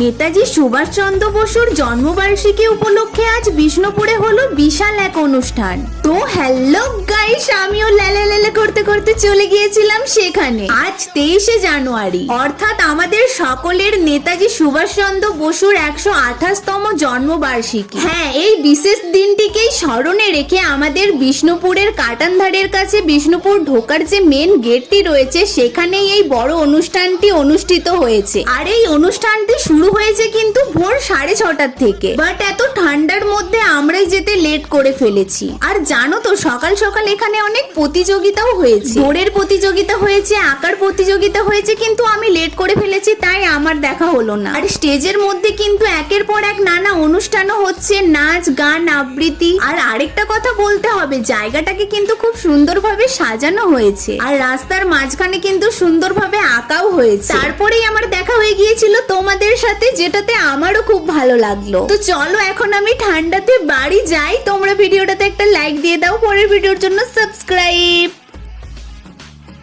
নেতাজি সুভাষচন্দ্র বসুর জন্মবার্ষিকী উপলক্ষে আজ বিষ্ণুপুরে হলো বিশাল এক অনুষ্ঠান। তো হ্যালো গাইস, আমিও লেলে করতে করতে চলে গিয়েছিলাম সেখানে। আজ 23শে জানুয়ারি, অর্থাৎ আমাদের সকলের নেতাজি সুভাষচন্দ্র বসুর 128তম জন্মবার্ষিকী। হ্যাঁ, এই বিশেষ দিনটিকেই স্মরণে রেখে আমাদের বিষ্ণুপুরের কাটানধারের কাছে বিষ্ণুপুর ঢোকার যে মেন গেটটি রয়েছে সেখানেই এই বড় অনুষ্ঠানটি অনুষ্ঠিত হয়েছে। আর এই অনুষ্ঠানটি শুরু হয়েছে কিন্তু ভোর 6:30 থেকে। বাট এত ঠান্ডার মধ্যে আমরাই যেতে লেট করে ফেলেছি। আর জানো তো, সকাল সকাল এখানে অনেক প্রতিযোগিতাও হয়েছে, দৌড়ের প্রতিযোগিতা হয়েছে, আঁকার প্রতিযোগিতা হয়েছে, কিন্তু আমি লেট করে ফেলেছি তাই আমার দেখা হলো না। আর স্টেজের মধ্যে কিন্তু একের পর এক নানা অনুষ্ঠানও হচ্ছে, নাচ গান আবৃত্তি। আর আরেকটা কথা বলতে হবে, জায়গাটাকে কিন্তু খুব সুন্দরভাবে সাজানো হয়েছে আর রাস্তার মাঝখানে কিন্তু সুন্দরভাবে আঁকাও হয়েছে। তারপরেই আমার দেখা হয়ে গিয়েছিল তোমাদের সাথে, যেটাতে আমারও খুব ভালো লাগলো। তো চলো এখন আমি ঠান্ডাতে বাড়ি যাই। তোমরা ভিডিওটাতে একটা লাইক দিয়ে দাও, পরের ভিডিওর জন্য সাবস্ক্রাইব।